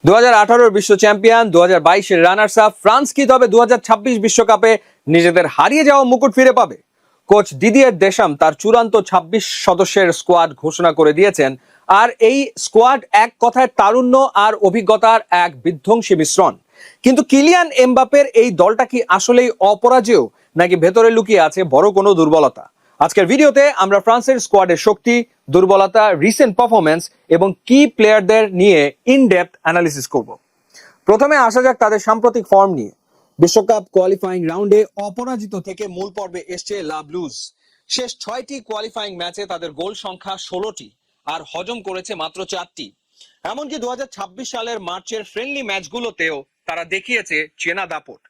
2018 বিশ্ব champion, 2022 runners up France কি তবে 2026 বিশ্বকাপে নিজেদের হারিয়ে যাওয়া মুকুট ফিরে পাবে? কোচ দিদিয়ের দেশাম তার চূড়ান্ত 26 সদস্যের স্কোয়াড ঘোষণা করে দিয়েছেন। আর এই স্কোয়াড এক কথায় তারুণ্য আর অভিজ্ঞতার এক বিধ্বংসী মিশ্রণ। কিন্তু কিলিয়ান এমবাপ্পের এই দলটা কি আসলেই অপরাজেয়, নাকি ভেতরে লুকিয়ে আছে বড় কোনো দুর্বলতা? আজকের ভিডিওতে আমরা ফ্রান্সের স্কোয়াডের শক্তি, দুর্বলতা, রিসেন্ট পারফরমেন্স এবং কি প্লেয়ারদের নিয়ে ইন ডেপথ অ্যানালিসিস করব। প্রথমে আসা যাক তাদের সাম্প্রতিক ফর্ম নিয়ে। বিশ্বকাপ কোয়ালিফাইং রাউন্ডে অপরাজিত থেকে মূল পর্বে এসছে লা ব্লুজ। শেষ 6টি কোয়ালিফাইং ম্যাচে তাদের গোল সংখ্যা 16টি আর হজম করেছে মাত্র 4টি। এমনকি 2026 সালের মার্চের ফ্রেন্ডলি ম্যাচগুলোতেও তারা দেখিয়েছে চেনা দাপট।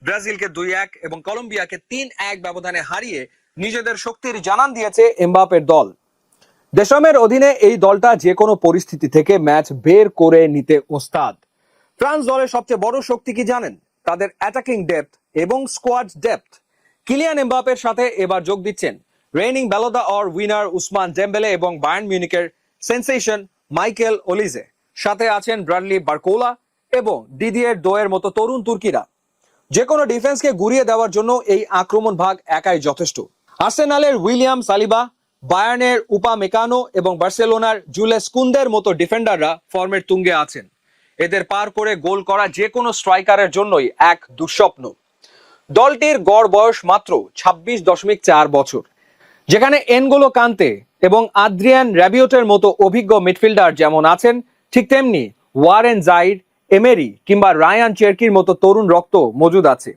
ব্রাজিলকে 2-1 এবং কলম্বিয়াকে 3-1 ব্যবধানে হারিয়ে নিজেদের শক্তির জানান দিয়েছে এমবাপ্পের দল। দেশমের অধীনে এই দলটা যে কোনো পরিস্থিতি থেকে ম্যাচ বের করে নিতে ওস্তাদ। ফ্রান্স দলের সবচেয়ে বড় শক্তি কি জানেন? তাদের অ্যাটাকিং ডেপথ এবং স্কোয়াড ডেপথ। কিলিয়ান এমবাপ্পের সাথে এবার যোগ দিচ্ছেন raining Ballon or winner Usman Dembélé এবং বায়ার্ন মিউনিখের সেন্সেশন মাইকেল ওলিজে। সাথে আছেন ব্রাডলি বারকোলা এবং দিদিয়ের দোয়ের মতো তরুণ তুর্কিরা। যে কোনো ডিফেন্সকে গুড়িয়ে দেওয়ার জন্য এই আক্রমণ ভাগ একাই যথেষ্ট। আর্সেনালের উইলিয়াম সালিবা, বায়ার্নের উপামেকানো এবং বার্সেলোনার জুলেস কুন্দের মতো ডিফেন্ডাররা ফর্মের তুঙ্গে আছেন। এদের পার করে গোল করা যে কোনো স্ট্রাইকারের জন্যই এক দুঃস্বপ্ন। দলটির গড় বয়স মাত্র 26.4 বছর। যেখানে এনগোলো কান্তে এবং আদ্রিয়ান র্যাবিওটের মতো অভিজ্ঞ মিডফিল্ডার যেমন আছেন, ঠিক তেমনি ওয়ারেন জাইড, এমেরি কিংবা রায়ান চেরকির মতো তরুণ রক্ত মজুদ আছে।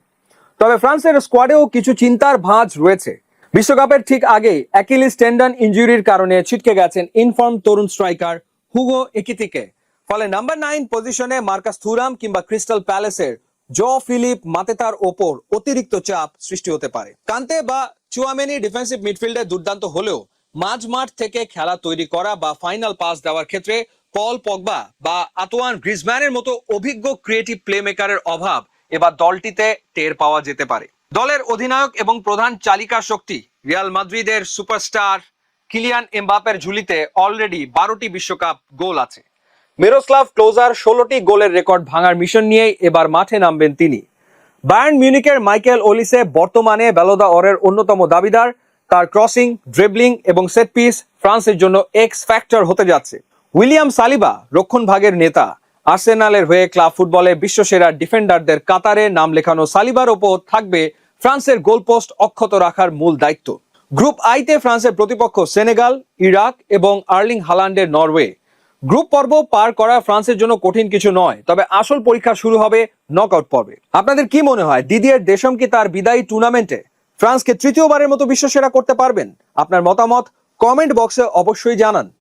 তবে ফ্রান্সের স্কোয়াডেও কিছু চিন্তার ভাঁজ রয়েছে। বিশ্বকাপের ঠিক আগেই অ্যাকিলিস টেন্ডন ইনজুরির কারণে ছিটকে গেছেন ইনফর্ম তরুণ স্ট্রাইকার হুগো একিতিকে। ফলে নাম্বার 9 পজিশনে মার্কাস থুরাম কিংবা ক্রিস্টাল প্যালেসের জো ফিলিপ মাতেতার ওপর অতিরিক্ত চাপ সৃষ্টি হতে পারে। কান্তে বা চুয়ামেনি ডিফেন্সিভ মিডফিল্ডে দুর্দান্ত হলেও মাঝ মাঠ থেকে খেলা তৈরি করা বা ফাইনাল পাস দেওয়ার ক্ষেত্রে পল পগবা বা আতোয়ান গ্রিজম্যানের মতো অভিজ্ঞ ক্রিয়েটিভ প্লেমেকারের অভাব এবার দলটিতে টের পাওয়া যেতে পারে। দলের অধিনায়ক এবং প্রধান চালিকা শক্তি রিয়াল মাদ্রিদের সুপারস্টার কিলিয়ান এমবাপ্পের ঝুলিতে অলরেডি 12টি বিশ্বকাপ গোল আছে। মিরোস্লাভ ক্লোজার 16টি গোলের রেকর্ড ভাঙার মিশন নিয়েই এবার মাঠে নামবেন তিনি। বায়ার্ন মিউনিখের মাইকেল ওলিসে বর্তমানে ব্যালন অরের অন্যতম দাবিদার। তার ক্রসিং, ড্রিবলিং এবং সেট পিস ফ্রান্সের জন্য এক্স ফ্যাক্টর হতে যাচ্ছে। উইলিয়াম সালিবা রক্ষণ ভাগের নেতা। আর্সেনালের হয়ে ক্লাব ফুটবলে বিশ্বসেরা ডিফেন্ডারদের কাতারে নাম লেখানো সালিবার ওপর থাকবে ফ্রান্সের গোলপোস্ট অক্ষত রাখার মূল দায়িত্ব। গ্রুপ আইতে ফ্রান্সের প্রতিপক্ষ সেনেগাল, ইরাক এবং আর্লিং হালান্ডের নরওয়ে। গ্রুপ পর্ব পার করা ফ্রান্সের জন্য কঠিন কিছু নয়, তবে আসল পরীক্ষা শুরু হবে নকআউট পর্বে। আপনাদের কি মনে হয়, দিদিয়ের দেশম কি তার বিদায়ী টুর্নামেন্টে ফ্রান্সকে তৃতীয়বারের মতো বিশ্বসেরা করতে পারবেন? আপনার মতামত কমেন্ট বক্সে অবশ্যই জানান।